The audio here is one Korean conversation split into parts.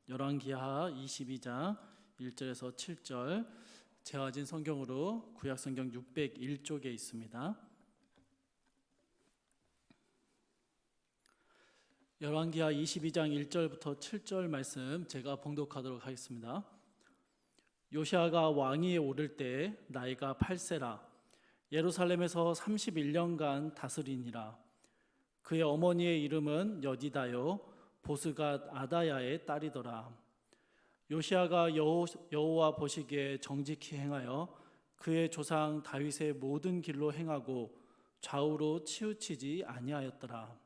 열왕기하 22장 1절에서 7절, 제가 가진 성경으로 구약성경 601쪽에 있습니다. 열왕기하 22장 1절부터 7절 말씀 제가 봉독하도록 하겠습니다. 요시아가 왕위에 오를 때 나이가 8세라 예루살렘에서 31년간 다스리니라. 그의 어머니의 이름은 여디다요 보스갓 아다야의 딸이더라. 요시아가 여호와 보시기에 정직히 행하여 그의 조상 다윗의 모든 길로 행하고 좌우로 치우치지 아니하였더라.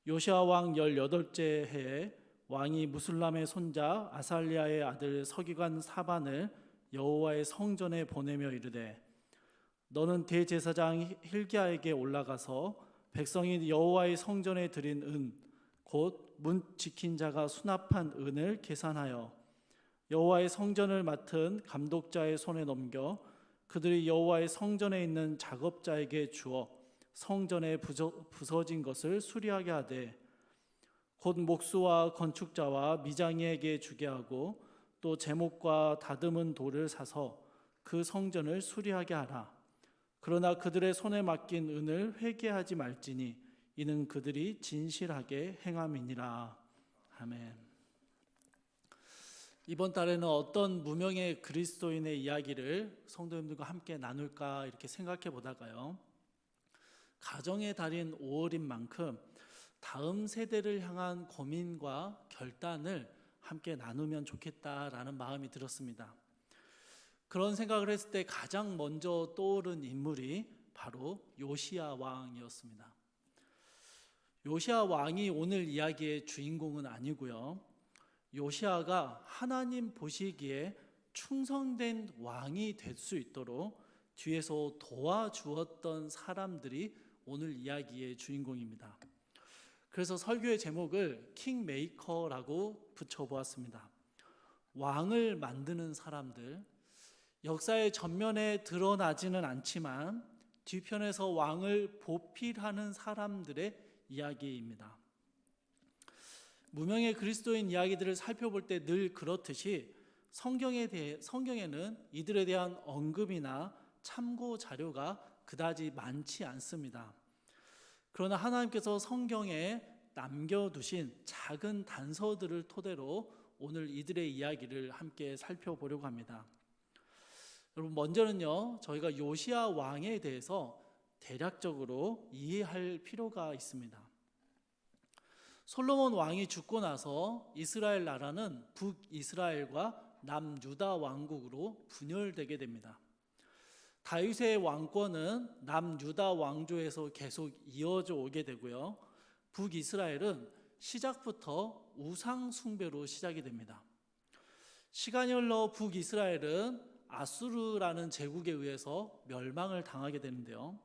요시아 왕 18째 해에 왕이 무술람의 손자 아살리아의 아들 서기관 사반을 여호와의 성전에 보내며 이르되, 너는 대제사장 hil기야에게 올라가서 백성이 여호와의 성전에 드린 은 곧 문 지킨 자가 수납한 은을 계산하여 여호와의 성전을 맡은 감독자의 손에 넘겨 그들이 여호와의 성전에 있는 작업자에게 주어 성전에 부서진 것을 수리하게 하되, 곧 목수와 건축자와 미장이에게 주게 하고 또 제목과 다듬은 돌을 사서 그 성전을 수리하게 하라. 그러나 그들의 손에 맡긴 은을 회개하지 말지니 이는 그들이 진실하게 행함이니라. 아멘. 이번 달에는 어떤 무명의 그리스도인의 이야기를 성도님들과 함께 나눌까 이렇게 생각해 보다가요, 가정의 달인 5월인 만큼 다음 세대를 향한 고민과 결단을 함께 나누면 좋겠다라는 마음이 들었습니다. 그런 생각을 했을 때 가장 먼저 떠오른 인물이 바로 요시야 왕이었습니다. 요시야 왕이 오늘 이야기의 주인공은 아니고요, 요시야가 하나님 보시기에 충성된 왕이 될 수 있도록 뒤에서 도와주었던 사람들이 오늘 이야기의 주인공입니다. 그래서 설교의 제목을 킹메이커라고 붙여보았습니다. 왕을 만드는 사람들, 역사의 전면에 드러나지는 않지만 뒤편에서 왕을 보필하는 사람들의 이야기입니다. 무명의 그리스도인 이야기들을 살펴볼 때 늘 그렇듯이 성경에는 이들에 대한 언급이나 참고 자료가 그다지 많지 않습니다. 그러나 하나님께서 성경에 남겨두신 작은 단서들을 토대로 오늘 이들의 이야기를 함께 살펴보려고 합니다. 여러분, 먼저는요, 저희가 요시야 왕에 대해서 대략적으로 이해할 필요가 있습니다. 솔로몬 왕이 죽고 나서 이스라엘 나라는 북이스라엘과 남유다 왕국으로 분열되게 됩니다. 다윗의 왕권은 남유다 왕조에서 계속 이어져 오게 되고요, 북이스라엘은 시작부터 우상 숭배로 시작이 됩니다. 시간이 흘러 북이스라엘은 아수르라는 제국에 의해서 멸망을 당하게 되는데요,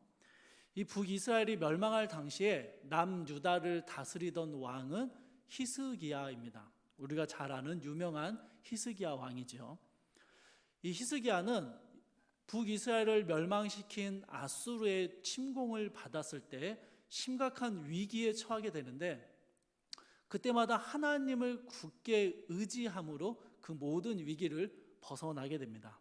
이 북이스라엘이 멸망할 당시에 남유다를 다스리던 왕은 히스기야입니다. 우리가 잘 아는 유명한 히스기야 왕이죠. 이 히스기야는 북이스라엘을 멸망시킨 아수르의 침공을 받았을 때 심각한 위기에 처하게 되는데, 그때마다 하나님을 굳게 의지함으로 그 모든 위기를 벗어나게 됩니다.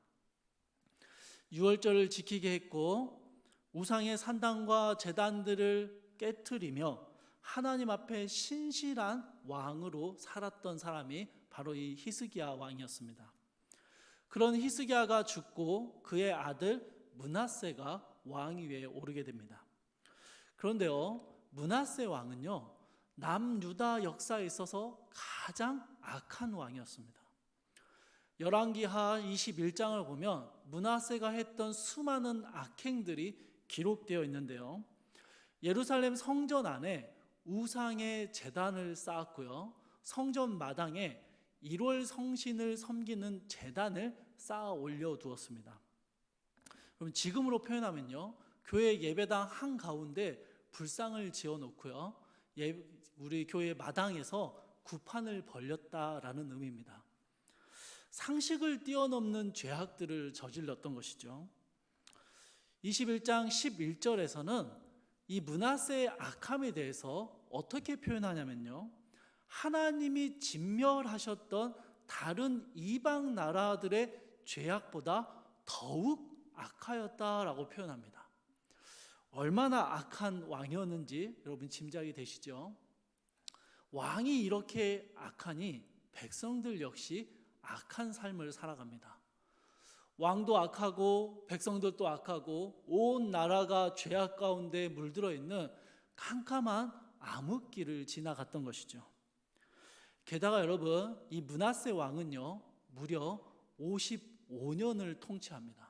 유월절을 지키게 했고 우상의 산당과 제단들을 깨트리며 하나님 앞에 신실한 왕으로 살았던 사람이 바로 이 히스기야 왕이었습니다. 그런 히스기야가 죽고 그의 아들 므낫세가 왕위에 오르게 됩니다. 그런데요, 므낫세 왕은요, 남유다 역사에 있어서 가장 악한 왕이었습니다. 열왕기하 21장을 보면 므낫세가 했던 수많은 악행들이 기록되어 있는데요, 예루살렘 성전 안에 우상의 제단을 쌓았고요, 성전 마당에 1월 성신을 섬기는 제단을 쌓아 올려두었습니다. 그럼 지금으로 표현하면요, 교회 예배당 한가운데 불상을 지어놓고요, 우리 교회 마당에서 구판을 벌렸다라는 의미입니다. 상식을 뛰어넘는 죄악들을 저질렀던 것이죠. 21장 11절에서는 이 므낫세의 악함에 대해서 어떻게 표현하냐면요, 하나님이 진멸하셨던 다른 이방 나라들의 죄악보다 더욱 악하였다라고 표현합니다. 얼마나 악한 왕이었는지 여러분 짐작이 되시죠? 왕이 이렇게 악하니 백성들 역시 악한 삶을 살아갑니다. 왕도 악하고 백성들도 악하고 온 나라가 죄악 가운데 물들어 있는 캄캄한 암흑기를 지나갔던 것이죠. 게다가 여러분, 이 므낫세 왕은요 무려 55년을 통치합니다.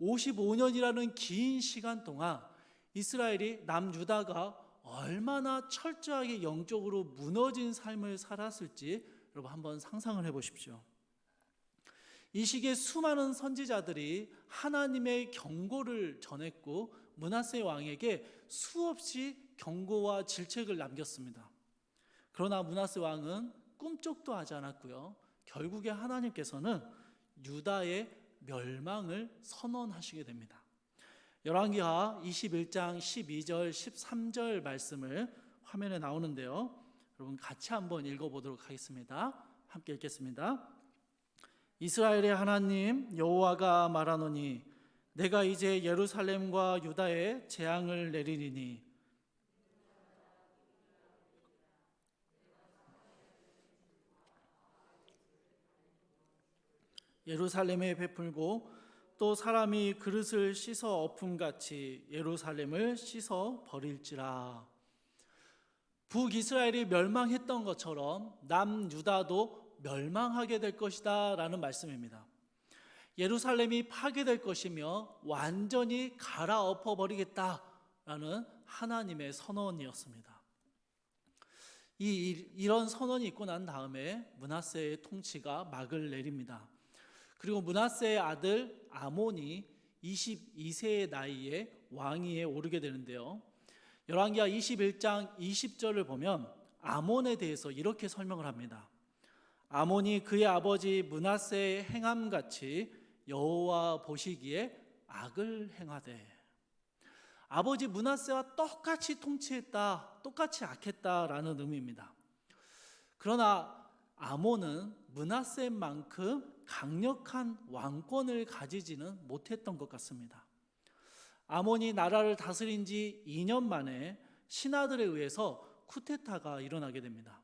55년이라는 긴 시간 동안 이스라엘이 남유다가 얼마나 철저하게 영적으로 무너진 삶을 살았을지 여러분 한번 상상을 해보십시오. 이 시기에 수많은 선지자들이 하나님의 경고를 전했고 므낫세 왕에게 수없이 경고와 질책을 남겼습니다. 그러나 므낫세 왕은 꿈쩍도 하지 않았고요. 결국에 하나님께서는 유다의 멸망을 선언하시게 됩니다. 열왕기하 21장 12절 13절 말씀을 화면에 나오는데요. 여러분 같이 한번 읽어보도록 하겠습니다. 함께 읽겠습니다. 이스라엘의 하나님 여호와가 말하노니 내가 이제 예루살렘과 유다에 재앙을 내리리니 예루살렘에 베풀고 또 사람이 그릇을 씻어 엎음같이 예루살렘을 씻어 버릴지라. 북이스라엘이 멸망했던 것처럼 남유다도 멸망하게 될 것이다 라는 말씀입니다. 예루살렘이 파괴될 것이며 완전히 갈아엎어 버리겠다라는 하나님의 선언이었습니다. 이런 선언이 있고 난 다음에 므낫세의 통치가 막을 내립니다. 그리고 므낫세의 아들 아몬이 22세의 나이에 왕위에 오르게 되는데요. 열왕기하 21장 20절을 보면 아몬에 대해서 이렇게 설명을 합니다. 아몬이 그의 아버지 므낫세의 행함같이 여호와 보시기에 악을 행하되, 아버지 므낫세와 똑같이 통치했다, 똑같이 악했다라는 의미입니다. 그러나 아몬은 므낫세만큼 강력한 왕권을 가지지는 못했던 것 같습니다. 아몬이 나라를 다스린 지 2년 만에 신하들에 의해서 쿠데타가 일어나게 됩니다.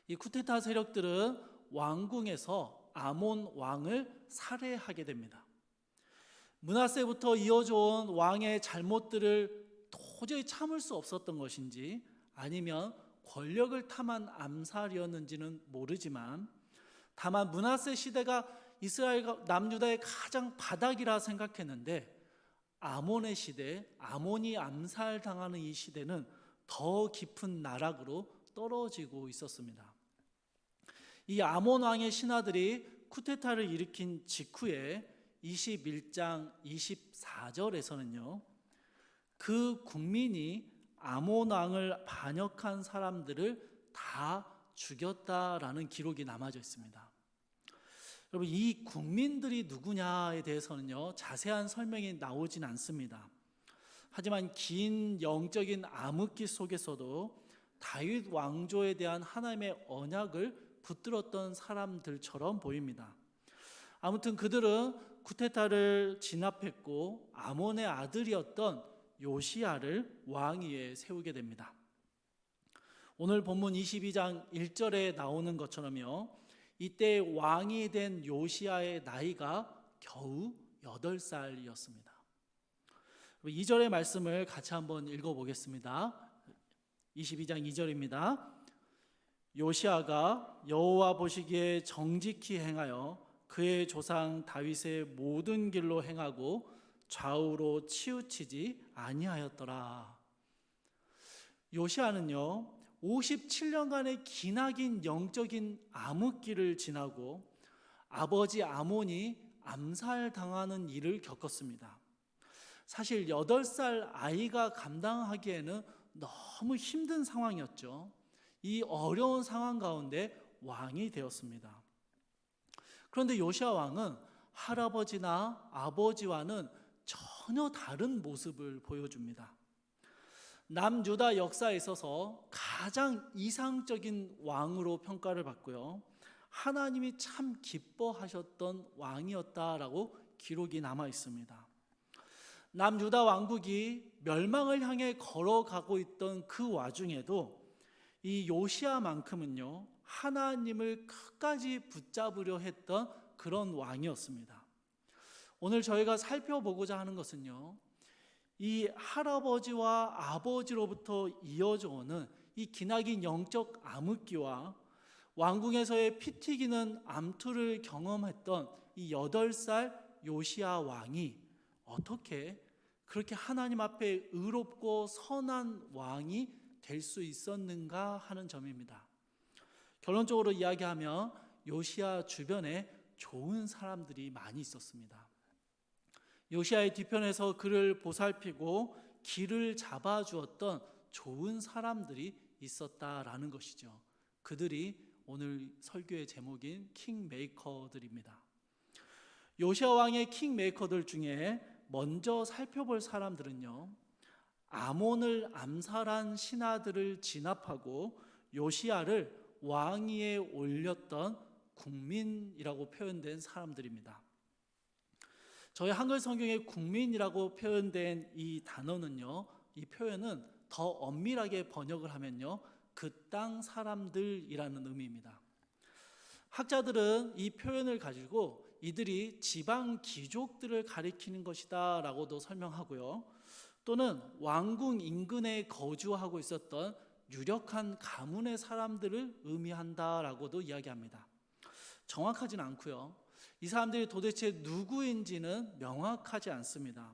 이 쿠데타 세력들은 왕궁에서 아몬 왕을 살해하게 됩니다. 므낫세부터 이어져 온 왕의 잘못들을 도저히 참을 수 없었던 것인지 아니면 권력을 탐한 암살이었는지는 모르지만, 다만 므낫세 시대가 이스라엘 남유다의 가장 바닥이라 생각했는데 아몬의 시대, 아몬이 암살당하는 이 시대는 더 깊은 나락으로 떨어지고 있었습니다. 이 아몬 왕의 신하들이 쿠데타를 일으킨 직후에 21장 24절에서는요, 그 국민이 아몬 왕을 반역한 사람들을 다 죽였다라는 기록이 남아져 있습니다. 여러분, 이 국민들이 누구냐에 대해서는요 자세한 설명이 나오진 않습니다. 하지만 긴 영적인 암흑기 속에서도 다윗 왕조에 대한 하나님의 언약을 붙들었던 사람들처럼 보입니다. 아무튼 그들은 쿠데타를 진압했고 아몬의 아들이었던 요시야를 왕위에 세우게 됩니다. 오늘 본문 22장 1절에 나오는 것처럼요, 이때 왕이 된 요시야의 나이가 겨우 8살이었습니다. 2절의 말씀을 같이 한번 읽어보겠습니다. 22장 2절입니다. 요시야가 여호와 보시기에 정직히 행하여 그의 조상 다윗의 모든 길로 행하고 좌우로 치우치지 아니하였더라. 요시야는요 57년간의 기나긴 영적인 암흑기를 지나고 아버지 아몬이 암살당하는 일을 겪었습니다. 사실 8살 아이가 감당하기에는 너무 힘든 상황이었죠. 이 어려운 상황 가운데 왕이 되었습니다. 그런데 요시야 왕은 할아버지나 아버지와는 전혀 다른 모습을 보여줍니다. 남유다 역사에 있어서 가장 이상적인 왕으로 평가를 받고요, 하나님이 참 기뻐하셨던 왕이었다라고 기록이 남아 있습니다. 남유다 왕국이 멸망을 향해 걸어가고 있던 그 와중에도 이 요시야만큼은요, 하나님을 끝까지 붙잡으려 했던 그런 왕이었습니다. 오늘 저희가 살펴보고자 하는 것은요, 이 할아버지와 아버지로부터 이어져 오는 이 기나긴 영적 암흑기와 왕궁에서의 피 튀기는 암투를 경험했던 이 8살 요시야 왕이 어떻게 그렇게 하나님 앞에 의롭고 선한 왕이 될 수 있었는가 하는 점입니다. 결론적으로 이야기하면 요시야 주변에 좋은 사람들이 많이 있었습니다. 요시야의 뒤편에서 그를 보살피고 길을 잡아주었던 좋은 사람들이 있었다라는 것이죠. 그들이 오늘 설교의 제목인 킹메이커들입니다. 요시야 왕의 킹메이커들 중에 먼저 살펴볼 사람들은요, 아몬을 암살한 신하들을 진압하고 요시야를 왕위에 올렸던 국민이라고 표현된 사람들입니다. 저희 한글 성경에 국민이라고 표현된 이 단어는요, 이 표현은 더 엄밀하게 번역을 하면요, 그 땅 사람들이라는 의미입니다. 학자들은 이 표현을 가지고 이들이 지방 귀족들을 가리키는 것이다 라고도 설명하고요, 또는 왕궁 인근에 거주하고 있었던 유력한 가문의 사람들을 의미한다라고도 이야기합니다. 정확하진 않고요, 이 사람들이 도대체 누구인지는 명확하지 않습니다.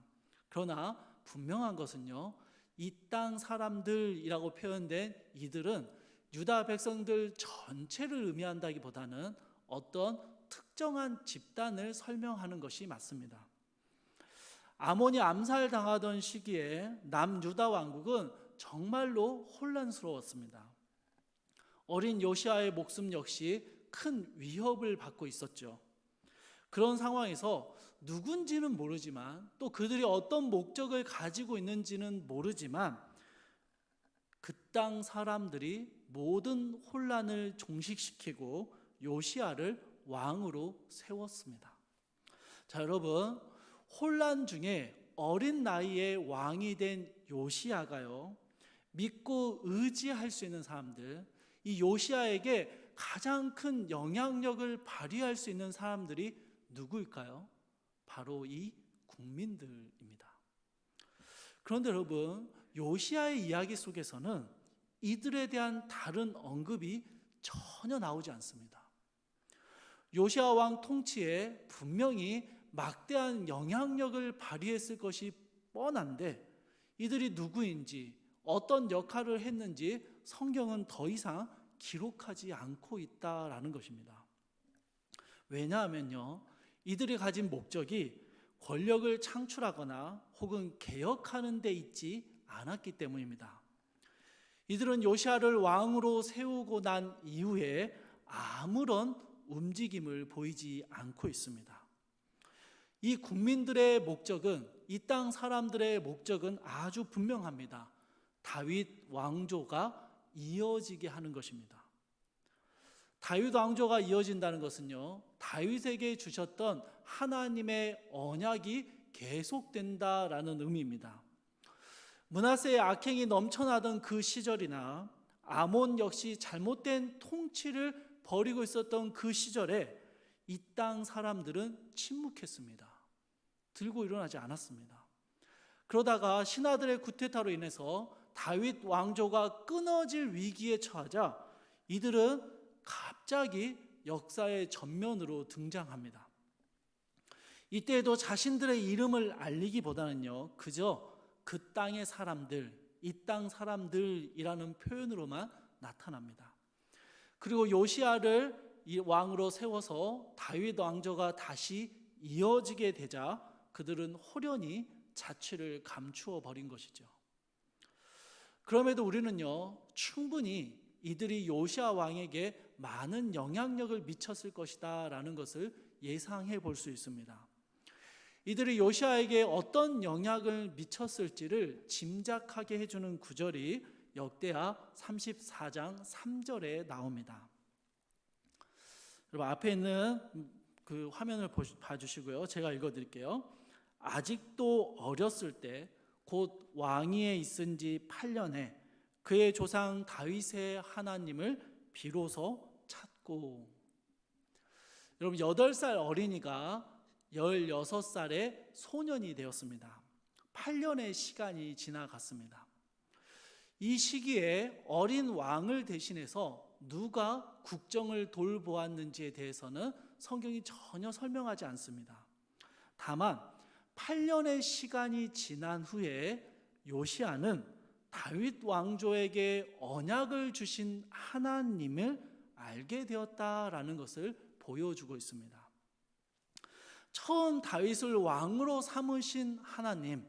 그러나 분명한 것은요, 이 땅 사람들이라고 표현된 이들은 유다 백성들 전체를 의미한다기보다는 어떤 특정한 집단을 설명하는 것이 맞습니다. 아몬이 암살당하던 시기에 남유다 왕국은 정말로 혼란스러웠습니다. 어린 요시야의 목숨 역시 큰 위협을 받고 있었죠. 그런 상황에서 누군지는 모르지만, 또 그들이 어떤 목적을 가지고 있는지는 모르지만, 그 땅 사람들이 모든 혼란을 종식시키고 요시야를 왕으로 세웠습니다. 자, 여러분, 혼란 중에 어린 나이에 왕이 된 요시야가요, 믿고 의지할 수 있는 사람들, 이 요시야에게 가장 큰 영향력을 발휘할 수 있는 사람들이 누구일까요? 바로 이 국민들입니다. 그런데 여러분, 요시야의 이야기 속에서는 이들에 대한 다른 언급이 전혀 나오지 않습니다. 요시야 왕 통치에 분명히 막대한 영향력을 발휘했을 것이 뻔한데, 이들이 누구인지, 어떤 역할을 했는지 성경은 더 이상 기록하지 않고 있다라는 것입니다. 왜냐하면요, 이들이 가진 목적이 권력을 창출하거나 혹은 개혁하는 데 있지 않았기 때문입니다. 이들은 요시야를 왕으로 세우고 난 이후에 아무런 움직임을 보이지 않고 있습니다. 이 국민들의 목적은, 이 땅 사람들의 목적은 아주 분명합니다. 다윗 왕조가 이어지게 하는 것입니다. 다윗 왕조가 이어진다는 것은요, 다윗에게 주셨던 하나님의 언약이 계속된다라는 의미입니다. 므낫세의 악행이 넘쳐나던 그 시절이나 아몬 역시 잘못된 통치를 벌이고 있었던 그 시절에 이 땅 사람들은 침묵했습니다. 들고 일어나지 않았습니다. 그러다가 신하들의 쿠데타로 인해서 다윗 왕조가 끊어질 위기에 처하자 이들은 갑자기 역사의 전면으로 등장합니다. 이때에도 자신들의 이름을 알리기보다는요, 그저 그 땅의 사람들, 이 땅 사람들이라는 표현으로만 나타납니다. 그리고 요시야를 이 왕으로 세워서 다윗 왕조가 다시 이어지게 되자 그들은 호련히 자취를 감추어 버린 것이죠. 그럼에도 우리는요, 충분히 이들이 요시야 왕에게 많은 영향력을 미쳤을 것이다 라는 것을 예상해 볼 수 있습니다. 이들이 요시아에게 어떤 영향을 미쳤을지를 짐작하게 해주는 구절이 역대하 34장 3절에 나옵니다. 여러분 앞에 있는 그 화면을 봐주시고요. 제가 읽어드릴게요. 아직도 어렸을 때 곧 왕위에 있은 지 8년에 그의 조상 다윗의 하나님을 비로소 찾고. 여러분 8살 어린이가 16살의 소년이 되었습니다. 8년의 시간이 지나갔습니다. 이 시기에 어린 왕을 대신해서 누가 국정을 돌보았는지에 대해서는 성경이 전혀 설명하지 않습니다. 다만 8년의 시간이 지난 후에 요시야는 다윗 왕조에게 언약을 주신 하나님을 알게 되었다라는 것을 보여주고 있습니다. 처음 다윗을 왕으로 삼으신 하나님,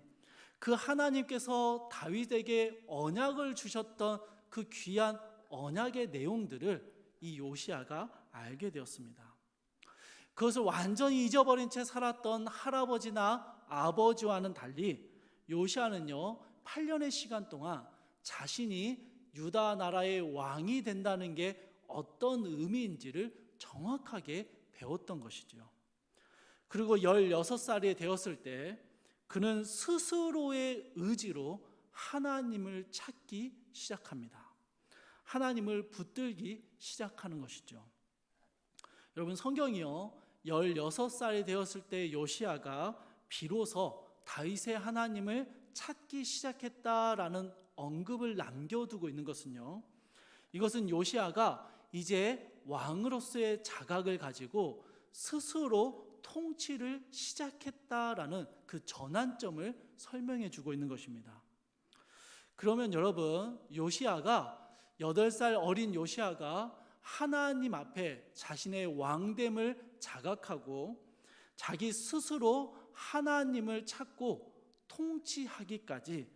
그 하나님께서 다윗에게 언약을 주셨던 그 귀한 언약의 내용들을 이 요시야가 알게 되었습니다. 그것을 완전히 잊어버린 채 살았던 할아버지나 아버지와는 달리 요시야는요 8년의 시간 동안 자신이 유다 나라의 왕이 된다는 게 어떤 의미인지를 정확하게 배웠던 것이죠. 그리고 16살이 되었을 때 그는 스스로의 의지로 하나님을 찾기 시작합니다. 하나님을 붙들기 시작하는 것이죠. 여러분 성경이요 16살이 되었을 때 요시야가 비로소 다윗의 하나님을 찾기 시작했다라는 언급을 남겨두고 있는 것은요, 이것은 요시야가 이제 왕으로서의 자각을 가지고 스스로 통치를 시작했다라는 그 전환점을 설명해 주고 있는 것입니다. 그러면 여러분 요시야가 8살 어린 요시야가 하나님 앞에 자신의 왕됨을 자각하고 자기 스스로 하나님을 찾고 통치하기까지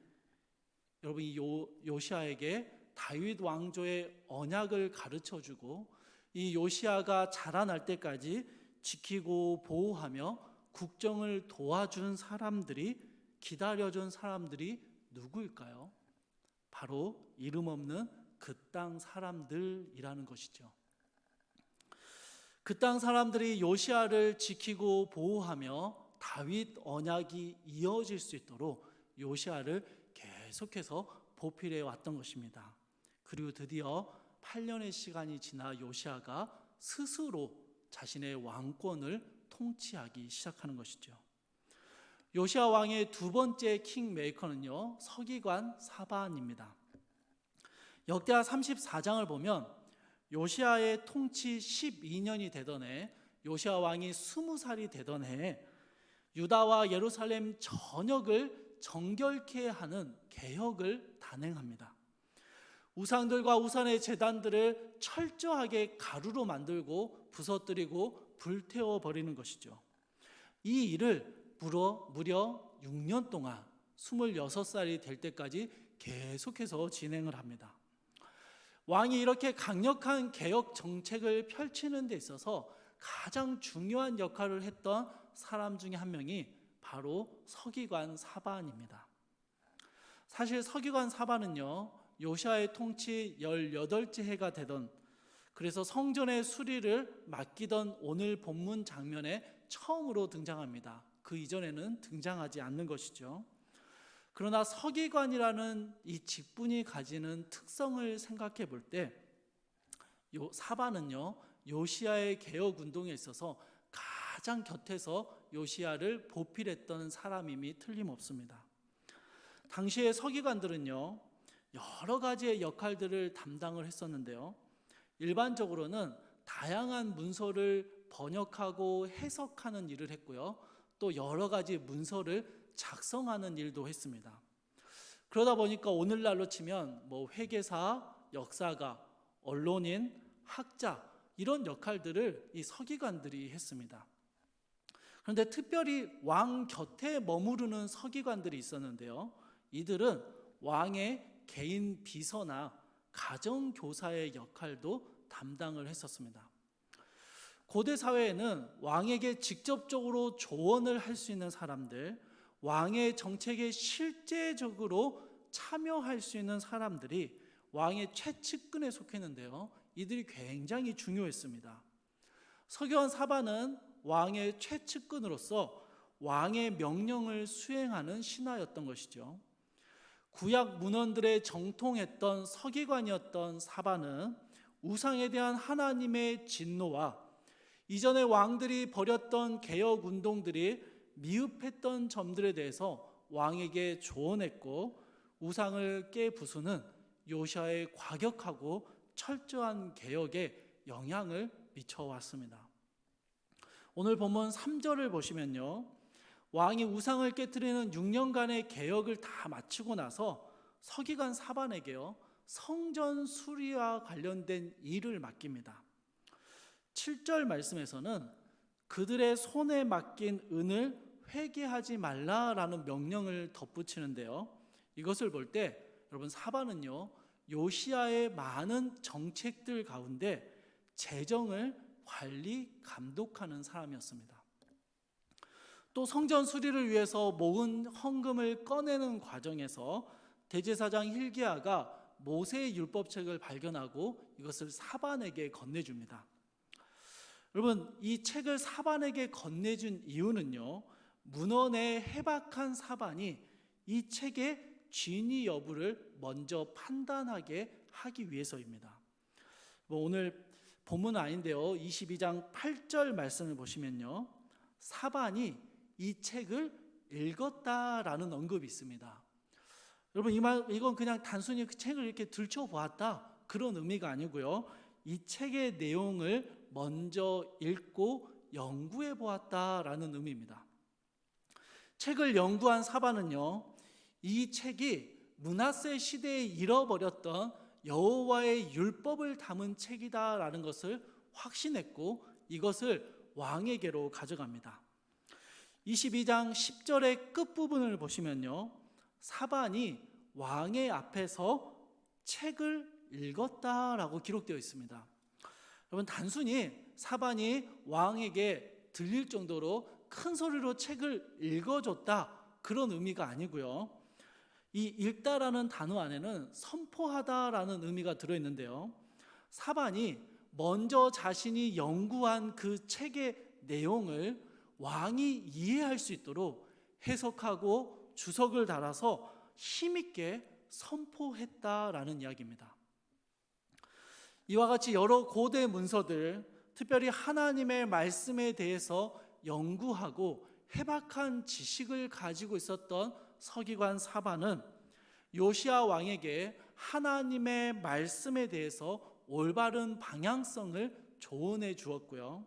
여러분 이 요시야에게 다윗 왕조의 언약을 가르쳐주고 이 요시야가 자라날 때까지 지키고 보호하며 국정을 도와준 사람들이, 기다려준 사람들이 누구일까요? 바로 이름 없는 그 땅 사람들이라는 것이죠. 그 땅 사람들이 요시야를 지키고 보호하며 다윗 언약이 이어질 수 있도록 요시야를 계속해서 보필해 왔던 것입니다. 그리고 드디어 8년의 시간이 지나 요시야가 스스로 자신의 왕권을 통치하기 시작하는 것이죠. 요시야 왕의 두 번째 킹메이커는요 서기관 사반입니다. 역대하 34장을 보면 요시야의 통치 12년이 되던 해, 요시야 왕이 20살이 되던 해에 유다와 예루살렘 전역을 정결케 하는 개혁을 단행합니다. 우상들과 우상의 제단들을 철저하게 가루로 만들고 부서뜨리고 불태워버리는 것이죠. 이 일을 무려 6년 동안 26살이 될 때까지 계속해서 진행을 합니다. 왕이 이렇게 강력한 개혁 정책을 펼치는 데 있어서 가장 중요한 역할을 했던 사람 중에 한 명이 바로 서기관 사반입니다. 사실 서기관 사반은요 요시야의 통치 18째 해가 되던, 그래서 성전의 수리를 맡기던 오늘 본문 장면에 처음으로 등장합니다. 그 이전에는 등장하지 않는 것이죠. 그러나 서기관이라는 이 직분이 가지는 특성을 생각해 볼 때 사반은요 요시야의 개혁 운동에 있어서 가장 곁에서 요시야를 보필했던 사람임이 틀림없습니다. 당시의 서기관들은요 여러 가지의 역할들을 담당을 했었는데요, 일반적으로는 다양한 문서를 번역하고 해석하는 일을 했고요, 또 여러 가지 문서를 작성하는 일도 했습니다. 그러다 보니까 오늘날로 치면 회계사, 역사가, 언론인, 학자 이런 역할들을 이 서기관들이 했습니다. 그런데 특별히 왕 곁에 머무르는 서기관들이 있었는데요, 이들은 왕의 개인 비서나 가정교사의 역할도 담당을 했었습니다. 고대 사회에는 왕에게 직접적으로 조언을 할 수 있는 사람들, 왕의 정책에 실제적으로 참여할 수 있는 사람들이 왕의 최측근에 속했는데요. 이들이 굉장히 중요했습니다. 서기관 사반은 왕의 최측근으로서 왕의 명령을 수행하는 신하였던 것이죠. 구약 문헌들의 정통했던 서기관이었던 사반은 우상에 대한 하나님의 진노와 이전의 왕들이 벌였던 개혁 운동들이 미흡했던 점들에 대해서 왕에게 조언했고, 우상을 깨부수는 요시야의 과격하고 철저한 개혁에 영향을 미쳐왔습니다. 오늘 본문 3절을 보시면요, 왕이 우상을 깨뜨리는 6년간의 개혁을 다 마치고 나서 서기관 사반에게요, 성전 수리와 관련된 일을 맡깁니다. 7절 말씀에서는 그들의 손에 맡긴 은을 회개하지 말라라는 명령을 덧붙이는데요, 이것을 볼 때 여러분, 사반은요, 요시야의 많은 정책들 가운데 재정을 관리, 감독하는 사람이었습니다. 또 성전 수리를 위해서 모은 헌금을 꺼내는 과정에서 대제사장 hil기야가 모세의 율법책을 발견하고 이것을 사반에게 건네줍니다. 여러분, 이 책을 사반에게 건네준 이유는요, 문헌의 해박한 사반이 이 책의 진위 여부를 먼저 판단하게 하기 위해서입니다. 오늘 본문은 아닌데요, 22장 8절 말씀을 보시면요, 사반이 이 책을 읽었다라는 언급이 있습니다. 여러분, 이건 그냥 단순히 그 책을 이렇게 들춰보았다, 그런 의미가 아니고요, 이 책의 내용을 먼저 읽고 연구해 보았다라는 의미입니다. 책을 연구한 사반은요, 이 책이 므낫세 시대에 잃어버렸던 여호와의 율법을 담은 책이다라는 것을 확신했고, 이것을 왕에게로 가져갑니다. 22장 10절의 끝부분을 보시면요, 사반이 왕의 앞에서 책을 읽었다라고 기록되어 있습니다. 여러분, 단순히 사반이 왕에게 들릴 정도로 큰 소리로 책을 읽어줬다, 그런 의미가 아니고요, 이 읽다라는 단어 안에는 선포하다라는 의미가 들어있는데요, 사반이 먼저 자신이 연구한 그 책의 내용을 왕이 이해할 수 있도록 해석하고 주석을 달아서 힘있게 선포했다라는 이야기입니다. 이와 같이 여러 고대 문서들, 특별히 하나님의 말씀에 대해서 연구하고 해박한 지식을 가지고 있었던 서기관 사반은 요시야 왕에게 하나님의 말씀에 대해서 올바른 방향성을 조언해 주었고요,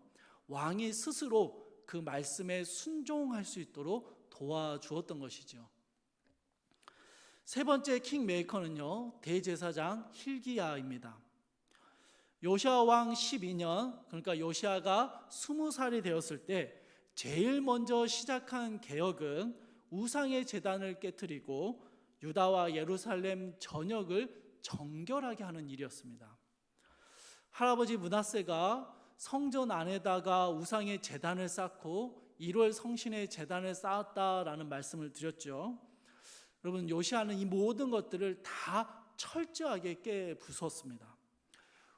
왕이 스스로 그 말씀에 순종할 수 있도록 도와주었던 것이죠. 세 번째 킹메이커는요, 대제사장 hil기야입니다. 요시야 왕 12년, 그러니까 요시야가 20살이 되었을 때 제일 먼저 시작한 개혁은 우상의 제단을 깨트리고 유다와 예루살렘 전역을 정결하게 하는 일이었습니다. 할아버지 므낫세가 성전 안에다가 우상의 제단을 쌓고 1월 성신의 제단을 쌓았다라는 말씀을 드렸죠. 여러분, 요시야는 이 모든 것들을 다 철저하게 깨부쉈습니다.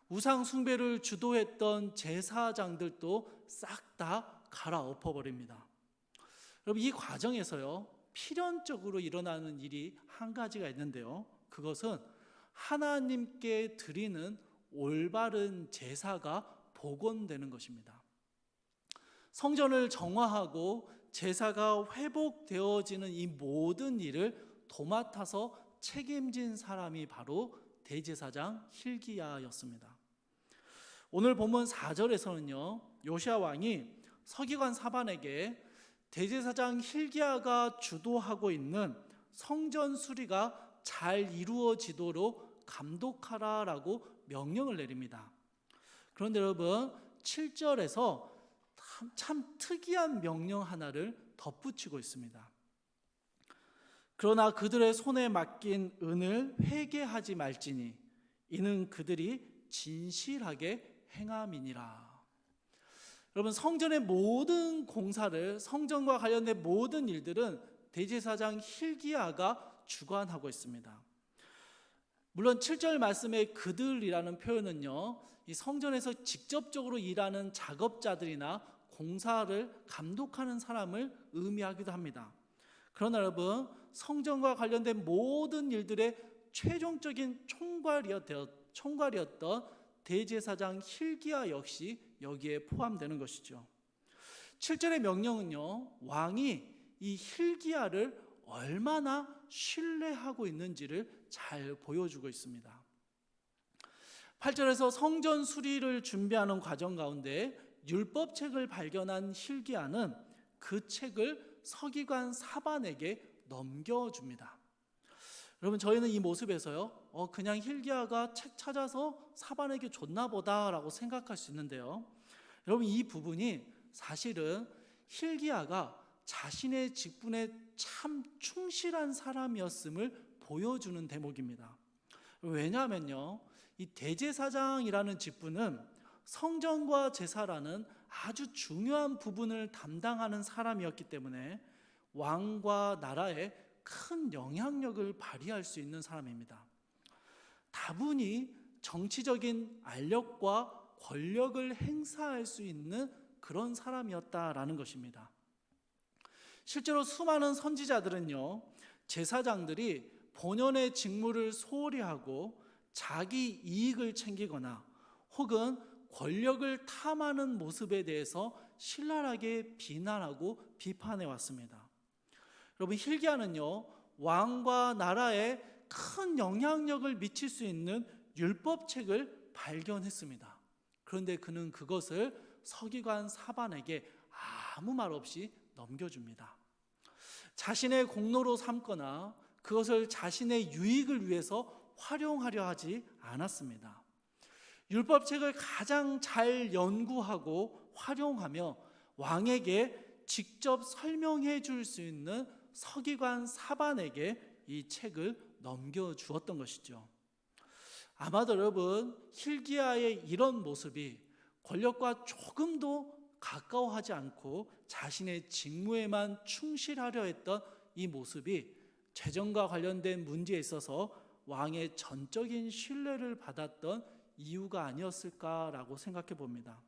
우상 숭배를 주도했던 제사장들도 싹 다 갈아엎어버립니다. 여러분, 이 과정에서요, 필연적으로 일어나는 일이 한 가지가 있는데요, 그것은 하나님께 드리는 올바른 제사가 복원되는 것입니다. 성전을 정화하고 제사가 회복되어지는 이 모든 일을 도맡아서 책임진 사람이 바로 대제사장 hil기야였습니다. 오늘 본문 4절에서는요, 요시야 왕이 서기관 사반에게 대제사장 hil기야가 주도하고 있는 성전 수리가 잘 이루어지도록 감독하라라고 명령을 내립니다. 그런데 여러분, 7절에서 참 특이한 명령 하나를 덧붙이고 있습니다. 그러나 그들의 손에 맡긴 은을 회개하지 말지니 이는 그들이 진실하게 행함이니라. 여러분, 성전의 모든 공사를, 성전과 관련된 모든 일들은 대제사장 hilkiah가 주관하고 있습니다. 물론 7절 말씀의 그들이라는 표현은요, 이 성전에서 직접적으로 일하는 작업자들이나 공사를 감독하는 사람을 의미하기도 합니다. 그러나 여러분, 성전과 관련된 모든 일들의 최종적인 총괄이었던 대제사장 hilkiah 역시 여기에 포함되는 것이죠. 7절의 명령은요, 왕이 이 hilkiah를 얼마나 신뢰하고 있는지를 잘 보여주고 있습니다. 8절에서 성전 수리를 준비하는 과정 가운데 율법책을 발견한 hilkiah는 그 책을 서기관 사반에게 넘겨줍니다. 여러분, 저희는 이 모습에서요, 그냥 hilkiah가 책 찾아서 사반에게 줬나 보다라고 생각할 수 있는데요, 여러분, 이 부분이 사실은 hilkiah가 자신의 직분에 참 충실한 사람이었음을 보여주는 대목입니다. 왜냐하면요, 이 대제사장이라는 직분은 성전과 제사라는 아주 중요한 부분을 담당하는 사람이었기 때문에 왕과 나라에 큰 영향력을 발휘할 수 있는 사람입니다. 다분히 정치적인 알력과 권력을 행사할 수 있는 그런 사람이었다라는 것입니다. 실제로 수많은 선지자들은요, 제사장들이 본연의 직무를 소홀히 하고 자기 이익을 챙기거나 혹은 권력을 탐하는 모습에 대해서 신랄하게 비난하고 비판해 왔습니다. 여러분, hilkiah는요, 왕과 나라에 큰 영향력을 미칠 수 있는 율법책을 발견했습니다. 그런데 그는 그것을 서기관 사반에게 아무 말 없이 넘겨줍니다. 자신의 공로로 삼거나 그것을 자신의 유익을 위해서 활용하려 하지 않았습니다. 율법책을 가장 잘 연구하고 활용하며 왕에게 직접 설명해 줄 수 있는 서기관 사반에게 이 책을 넘겨주었던 것이죠. 아마도 여러분, hilkiah의 이런 모습이 권력과 조금도 가까워하지 않고 자신의 직무에만 충실하려 했던 이 모습이 재정과 관련된 문제에 있어서 왕의 전적인 신뢰를 받았던 이유가 아니었을까라고 생각해 봅니다.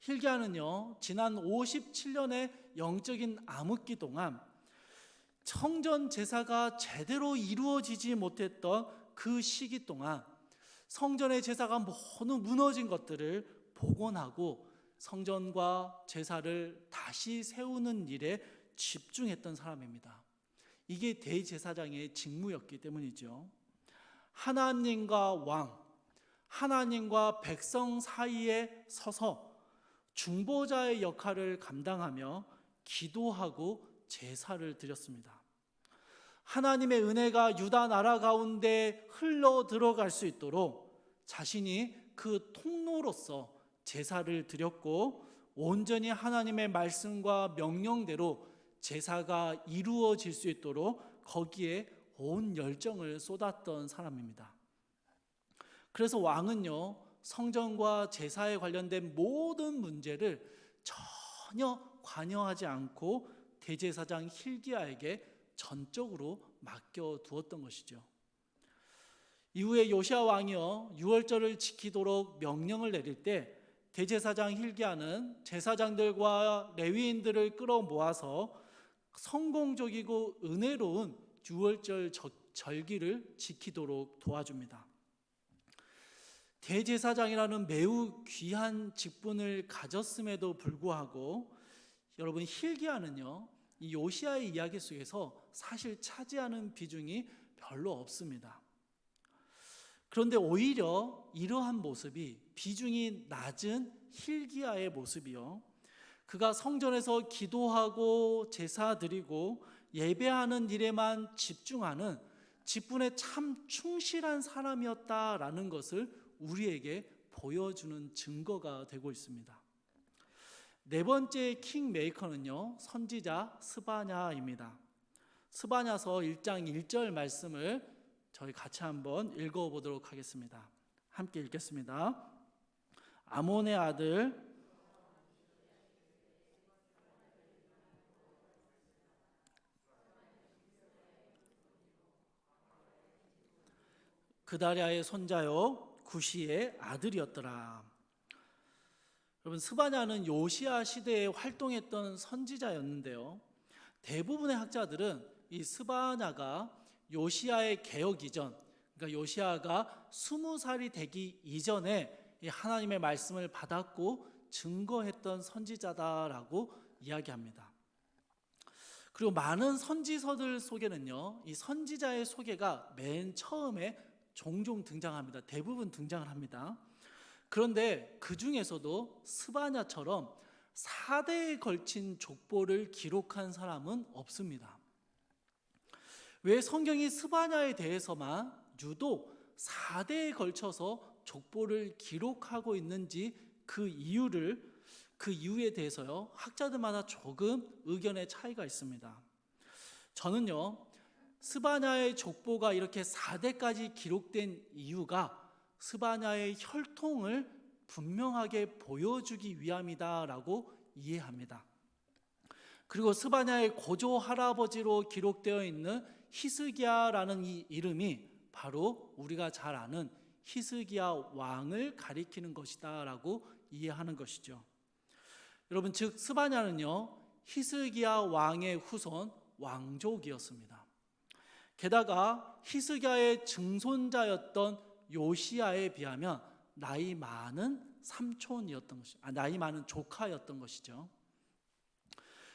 hilkiah는요, 지난 57년의 영적인 암흑기 동안 성전 제사가 제대로 이루어지지 못했던 그 시기 동안 성전의 제사가 모두 무너진 것들을 복원하고 성전과 제사를 다시 세우는 일에 집중했던 사람입니다. 이게 대제사장의 직무였기 때문이죠. 하나님과 왕, 하나님과 백성 사이에 서서 중보자의 역할을 감당하며 기도하고 제사를 드렸습니다. 하나님의 은혜가 유다 나라 가운데 흘러 들어갈 수 있도록 자신이 그 통로로서 제사를 드렸고, 온전히 하나님의 말씀과 명령대로 제사가 이루어질 수 있도록 거기에 온 열정을 쏟았던 사람입니다. 그래서 왕은요, 성전과 제사에 관련된 모든 문제를 전혀 관여하지 않고 대제사장 hilkiah에게 전적으로 맡겨두었던 것이죠. 이후에 요시야 왕이요, 유월절을 지키도록 명령을 내릴 때 대제사장 hilkiah는 제사장들과 레위인들을 끌어모아서 성공적이고 은혜로운 유월절 절기를 지키도록 도와줍니다. 대제사장이라는 매우 귀한 직분을 가졌음에도 불구하고 여러분, hilkiah는요, 이 요시야의 이야기 속에서 사실 차지하는 비중이 별로 없습니다. 그런데 오히려 이러한 모습이, 비중이 낮은 hilkiah의 모습이요, 그가 성전에서 기도하고 제사 드리고 예배하는 일에만 집중하는 직분에 참 충실한 사람이었다라는 것을 우리에게 보여주는 증거가 되고 있습니다. 네 번째 킹메이커는요, 선지자 스바냐입니다. 스바냐서 1장 1절 말씀을 저희 같이 한번 읽어보도록 하겠습니다. 함께 읽겠습니다. 아몬의 아들 그다랴의 손자요 구시의 아들이었더라. 여러분, 스바냐는 요시야 시대에 활동했던 선지자였는데요, 대부분의 학자들은 이 스바냐가 요시야의 개혁 이전, 그러니까 요시야가 20살이 되기 이전에 이 하나님의 말씀을 받았고 증거했던 선지자다라고 이야기합니다. 그리고 많은 선지서들 속에는요, 이 선지자의 소개가 맨 처음에 종종 등장합니다. 대부분 등장을 합니다. 그런데 그 중에서도 스바냐처럼 4대에 걸친 족보를 기록한 사람은 없습니다. 왜 성경이 스바냐에 대해서만 유독 4대에 걸쳐서 족보를 기록하고 있는지 그 이유에 대해서요, 학자들마다 조금 의견의 차이가 있습니다. 저는요, 스바냐의 족보가 이렇게 4대까지 기록된 이유가 스바냐의 혈통을 분명하게 보여주기 위함이다라고 이해합니다. 그리고 스바냐의 고조 할아버지로 기록되어 있는 히스기야라는 이 이름이 바로 우리가 잘 아는 히스기야 왕을 가리키는 것이다라고 이해하는 것이죠. 여러분, 즉 스바냐는요, 히스기야 왕의 후손 왕족이었습니다. 게다가 히스기야의 증손자였던 요시야에 비하면 나이 많은 나이 많은 조카였던 것이죠.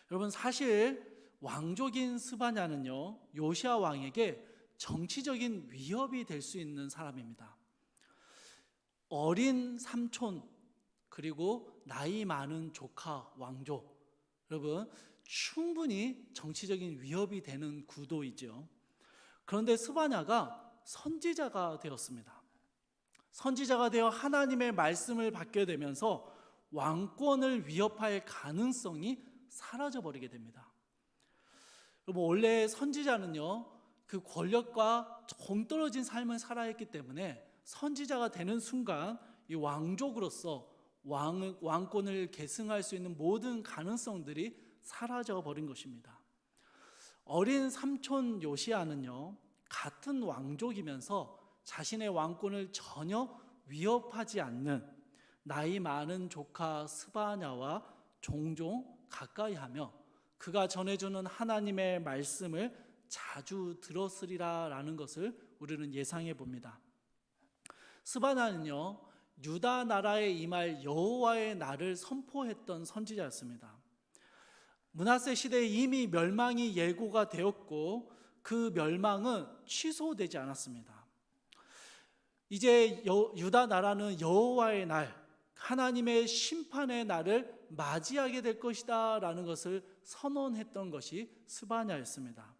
여러분, 사실 왕족인 스바냐는요, 요시야 왕에게 정치적인 위협이 될 수 있는 사람입니다. 어린 삼촌 그리고 나이 많은 조카 왕족, 여러분 충분히 정치적인 위협이 되는 구도이죠. 그런데 스바냐가 선지자가 되었습니다. 선지자가 되어 하나님의 말씀을 받게 되면서 왕권을 위협할 가능성이 사라져버리게 됩니다. 여러분, 원래 선지자는요, 그 권력과 동떨어진 삶을 살아야 했기 때문에 선지자가 되는 순간 이 왕족으로서 왕권을 계승할 수 있는 모든 가능성들이 사라져버린 것입니다. 어린 삼촌 요시야는요, 같은 왕족이면서 자신의 왕권을 전혀 위협하지 않는 나이 많은 조카 스바냐와 종종 가까이하며 그가 전해주는 하나님의 말씀을 자주 들었으리라라는 것을 우리는 예상해 봅니다. 스바냐는요, 유다 나라에 임할 여호와의 날을 선포했던 선지자였습니다. 므낫세 시대에 이미 멸망이 예고가 되었고 그 멸망은 취소되지 않았습니다. 이제 유다 나라는 여호와의 날, 하나님의 심판의 날을 맞이하게 될 것이다 라는 것을 선언했던 것이 스바냐였습니다.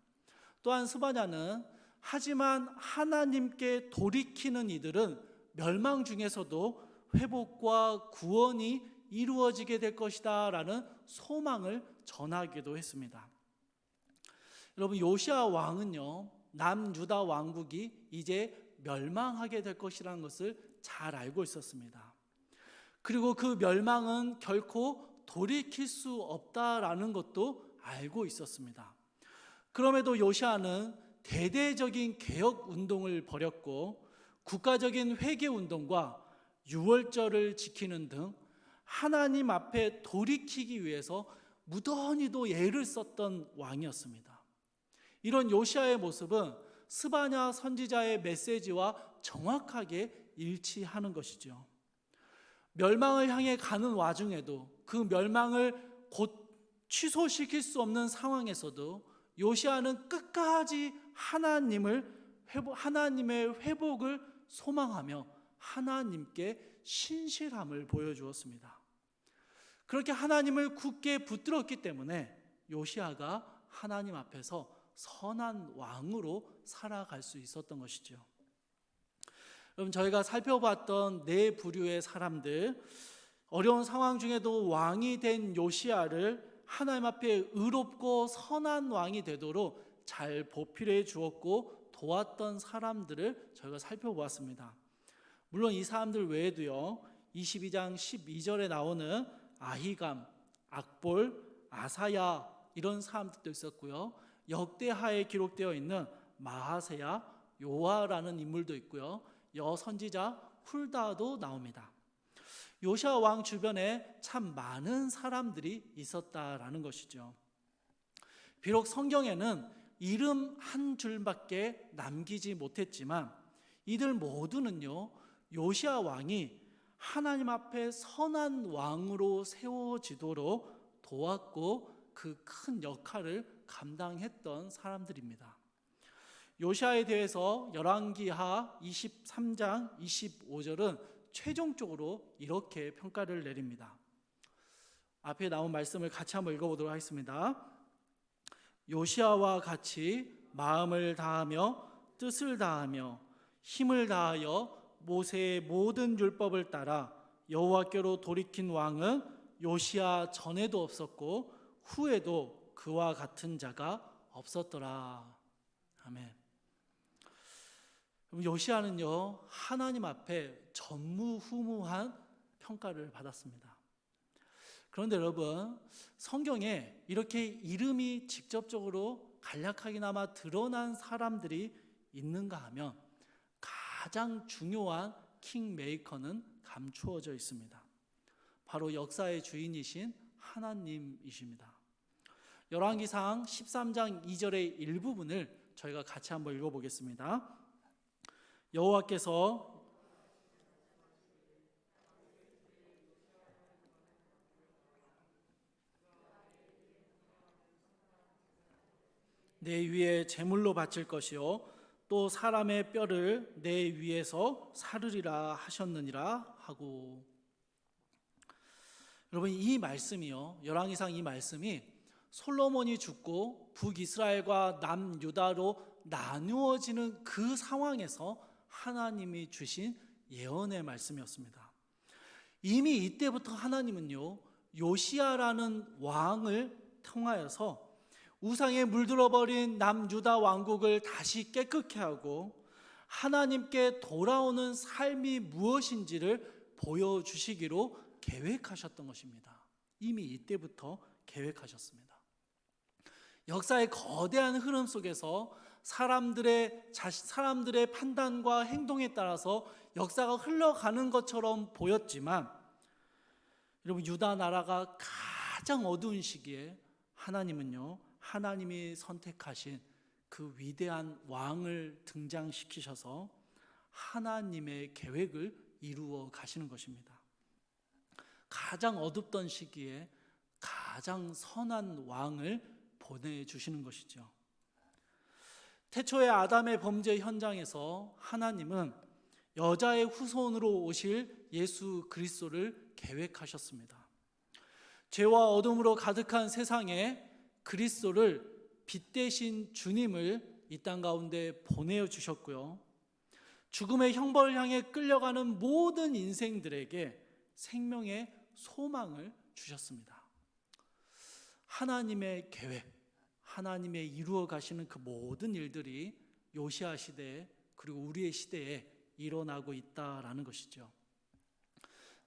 또한 스바냐는 하지만 하나님께 돌이키는 이들은 멸망 중에서도 회복과 구원이 이루어지게 될 것이다 라는 소망을 전하기도 했습니다. 여러분, 요시야 왕은요, 남유다 왕국이 이제 멸망하게 될 것이라는 것을 잘 알고 있었습니다. 그리고 그 멸망은 결코 돌이킬 수 없다라는 것도 알고 있었습니다. 그럼에도 요시야는 대대적인 개혁 운동을 벌였고 국가적인 회개 운동과 유월절을 지키는 등 하나님 앞에 돌이키기 위해서 무던히도 애를 썼던 왕이었습니다. 이런 요시야의 모습은 스바냐 선지자의 메시지와 정확하게 일치하는 것이죠. 멸망을 향해 가는 와중에도 그 멸망을 곧 취소시킬 수 없는 상황에서도 요시야는 끝까지 하나님의 회복을 소망하며 하나님께 신실함을 보여주었습니다. 그렇게 하나님을 굳게 붙들었기 때문에 요시야가 하나님 앞에서 선한 왕으로 살아갈 수 있었던 것이죠. 여러분, 저희가 살펴봤던 네 부류의 사람들, 어려운 상황 중에도 왕이 된 요시야를 하나님 앞에 의롭고 선한 왕이 되도록 잘 보필해 주었고 도왔던 사람들을 저희가 살펴보았습니다. 물론 이 사람들 외에도요, 22장 12절에 나오는 아히감, 악볼, 아사야 이런 사람들도 있었고요, 역대하에 기록되어 있는 마하세야, 요아라는 인물도 있고요. 여선지자 훌다도 나옵니다. 요시아 왕 주변에 참 많은 사람들이 있었다라는 것이죠. 비록 성경에는 이름 한 줄밖에 남기지 못했지만 이들 모두는요, 요시아 왕이 하나님 앞에 선한 왕으로 세워지도록 도왔고 그 큰 역할을 감당했던 사람들입니다. 요시아에 대해서 열왕기하 23장 25절은 최종적으로 이렇게 평가를 내립니다. 앞에 나온 말씀을 같이 한번 읽어보도록 하겠습니다. 요시아와 같이 마음을 다하며 뜻을 다하며 힘을 다하여 모세의 모든 율법을 따라 여호와께로 돌이킨 왕은 요시아 전에도 없었고 후에도 그와 같은 자가 없었더라. 아멘. 요시아는요, 하나님 앞에 전무후무한 평가를 받았습니다. 그런데 여러분, 성경에 이렇게 이름이 직접적으로 간략하게나마 드러난 사람들이 있는가 하면 가장 중요한 킹메이커는 감추어져 있습니다. 바로 역사의 주인이신 하나님이십니다. 열왕기상 13장 2절의 일부분을 저희가 같이 한번 읽어보겠습니다. 여호와께서 내 위에 제물로 바칠 것이요 또 사람의 뼈를 내 위에서 사르리라 하셨느니라 하고. 여러분, 이 말씀이요, 열왕기상 이 말씀이 솔로몬이 죽고 북이스라엘과 남유다로 나누어지는 그 상황에서 하나님이 주신 예언의 말씀이었습니다. 이미 이때부터 하나님은요, 요시아라는 왕을 통하여서 우상에 물들어버린 남유다 왕국을 다시 깨끗게 하고 하나님께 돌아오는 삶이 무엇인지를 보여주시기로 계획하셨던 것입니다. 이미 이때부터 계획하셨습니다. 역사의 거대한 흐름 속에서 사람들의 판단과 행동에 따라서 역사가 흘러가는 것처럼 보였지만, 여러분, 유다 나라가 가장 어두운 시기에 하나님은요, 하나님이 선택하신 그 위대한 왕을 등장시키셔서 하나님의 계획을 이루어 가시는 것입니다. 가장 어둡던 시기에 가장 선한 왕을 보내주시는 것이죠. 태초의 아담의 범죄 현장에서 하나님은 여자의 후손으로 오실 예수 그리스도를 계획하셨습니다. 죄와 어둠으로 가득한 세상에 그리스도를 빛 대신 주님을 이 땅 가운데 보내주셨고요. 죽음의 형벌을 향해 끌려가는 모든 인생들에게 생명의 소망을 주셨습니다. 하나님의 계획, 하나님의 이루어 가시는 그 모든 일들이 요시아 시대에 그리고 우리의 시대에 일어나고 있다라는 것이죠.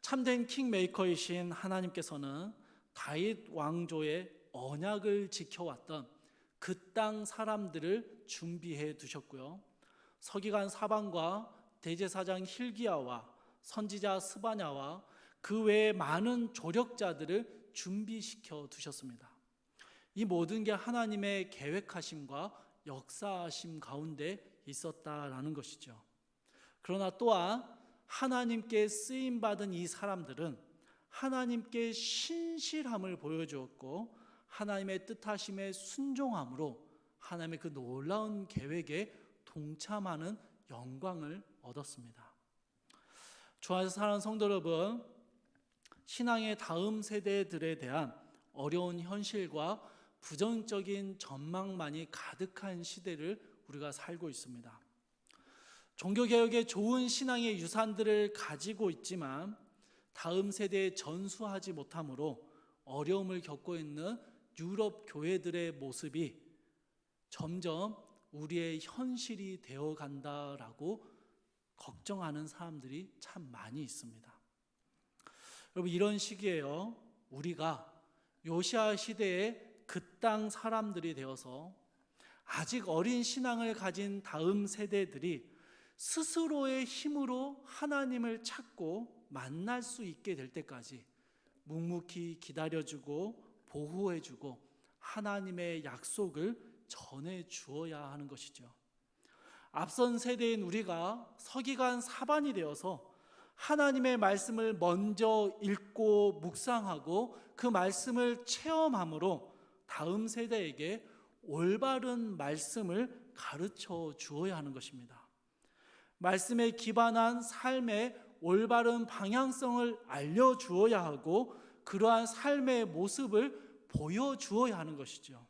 참된 킹메이커이신 하나님께서는 다윗 왕조의 언약을 지켜왔던 그 땅 사람들을 준비해 두셨고요. 서기관 사반과 대제사장 hil기야와 선지자 스바냐와 그 외에 많은 조력자들을 준비시켜 두셨습니다. 이 모든 게 하나님의 계획하심과 역사하심 가운데 있었다라는 것이죠. 그러나 또한 하나님께 쓰임받은 이 사람들은 하나님께 신실함을 보여주었고 하나님의 뜻하심에 순종함으로 하나님의 그 놀라운 계획에 동참하는 영광을 얻었습니다. 주 안에서 사랑하는 성도 여러분, 신앙의 다음 세대들에 대한 어려운 현실과 부정적인 전망만이 가득한 시대를 우리가 살고 있습니다. 종교개혁의 좋은 신앙의 유산들을 가지고 있지만 다음 세대에 전수하지 못함으로 어려움을 겪고 있는 유럽 교회들의 모습이 점점 우리의 현실이 되어 간다라고 걱정하는 사람들이 참 많이 있습니다. 여러분, 이런 시기에요, 우리가 요시아 시대의 그 땅 사람들이 되어서 아직 어린 신앙을 가진 다음 세대들이 스스로의 힘으로 하나님을 찾고 만날 수 있게 될 때까지 묵묵히 기다려주고 보호해주고 하나님의 약속을 전해 주어야 하는 것이죠. 앞선 세대인 우리가 서기관 사반이 되어서 하나님의 말씀을 먼저 읽고 묵상하고 그 말씀을 체험함으로 다음 세대에게 올바른 말씀을 가르쳐 주어야 하는 것입니다. 말씀에 기반한 삶의 올바른 방향성을 알려주어야 하고 그러한 삶의 모습을 보여주어야 하는 것이죠.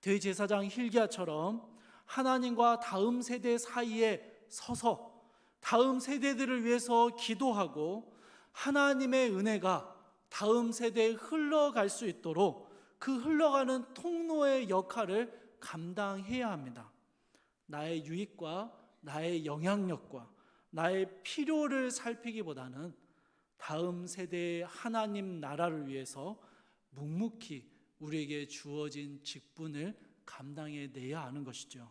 대제사장 hilkiah처럼 하나님과 다음 세대 사이에 서서 다음 세대들을 위해서 기도하고 하나님의 은혜가 다음 세대에 흘러갈 수 있도록 그 흘러가는 통로의 역할을 감당해야 합니다. 나의 유익과 나의 영향력과 나의 필요를 살피기보다는 다음 세대의 하나님 나라를 위해서 묵묵히 우리에게 주어진 직분을 감당해내야 하는 것이죠.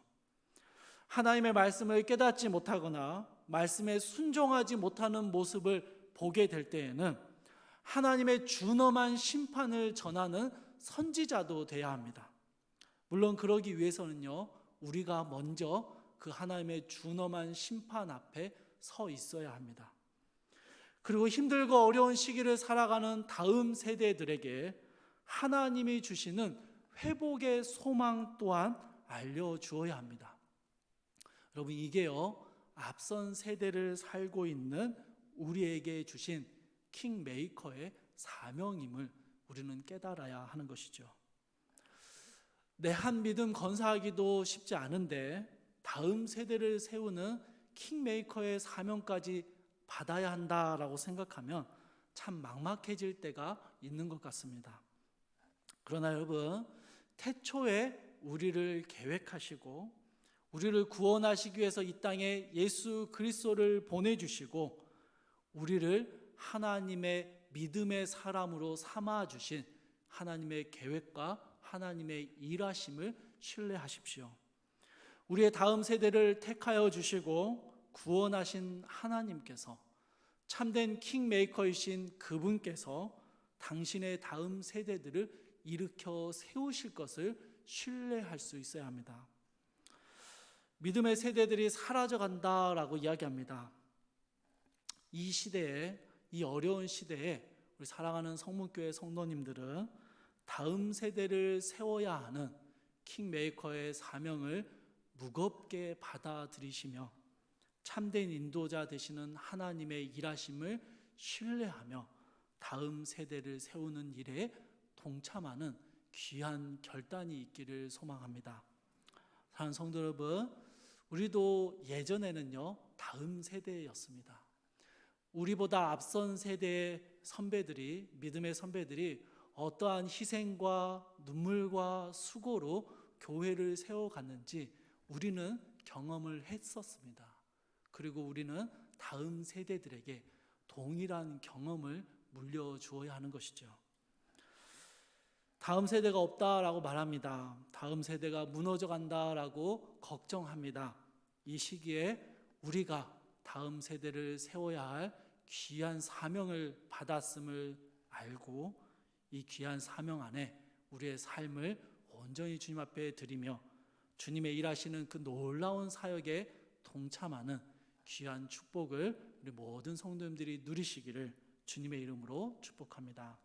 하나님의 말씀을 깨닫지 못하거나 말씀에 순종하지 못하는 모습을 보게 될 때에는 하나님의 준엄한 심판을 전하는 선지자도 돼야 합니다. 물론 그러기 위해서는요, 우리가 먼저 그 하나님의 준엄한 심판 앞에 서 있어야 합니다. 그리고 힘들고 어려운 시기를 살아가는 다음 세대들에게 하나님이 주시는 회복의 소망 또한 알려주어야 합니다. 여러분, 이게요, 앞선 세대를 살고 있는 우리에게 주신 킹메이커의 사명임을 우리는 깨달아야 하는 것이죠. 내 한 믿음 건사하기도 쉽지 않은데 다음 세대를 세우는 킹메이커의 사명까지 받아야 한다라고 생각하면 참 막막해질 때가 있는 것 같습니다. 그러나 여러분, 태초에 우리를 계획하시고 우리를 구원하시기 위해서 이 땅에 예수 그리스도를 보내주시고 우리를 하나님의 믿음의 사람으로 삼아주신 하나님의 계획과 하나님의 일하심을 신뢰하십시오. 우리의 다음 세대를 택하여 주시고 구원하신 하나님께서 참된 킹메이커이신 그분께서 당신의 다음 세대들을 일으켜 세우실 것을 신뢰할 수 있어야 합니다. 믿음의 세대들이 사라져간다라고 이야기합니다. 이 시대에, 이 어려운 시대에 우리 사랑하는 성문교회 성도님들은 다음 세대를 세워야 하는 킹메이커의 사명을 무겁게 받아들이시며 참된 인도자 되시는 하나님의 일하심을 신뢰하며 다음 세대를 세우는 일에 동참하는 귀한 결단이 있기를 소망합니다. 사랑하는 성도 여러분, 우리도 예전에는요, 다음 세대였습니다. 우리보다 앞선 세대의 선배들이, 믿음의 선배들이 어떠한 희생과 눈물과 수고로 교회를 세워갔는지 우리는 경험을 했었습니다. 그리고 우리는 다음 세대들에게 동일한 경험을 물려주어야 하는 것이죠. 다음 세대가 없다라고 말합니다. 다음 세대가 무너져 간다라고 걱정합니다. 이 시기에 우리가 다음 세대를 세워야 할 귀한 사명을 받았음을 알고 이 귀한 사명 안에 우리의 삶을 온전히 주님 앞에 드리며 주님의 일하시는 그 놀라운 사역에 동참하는 귀한 축복을 우리 모든 성도님들이 누리시기를 주님의 이름으로 축복합니다.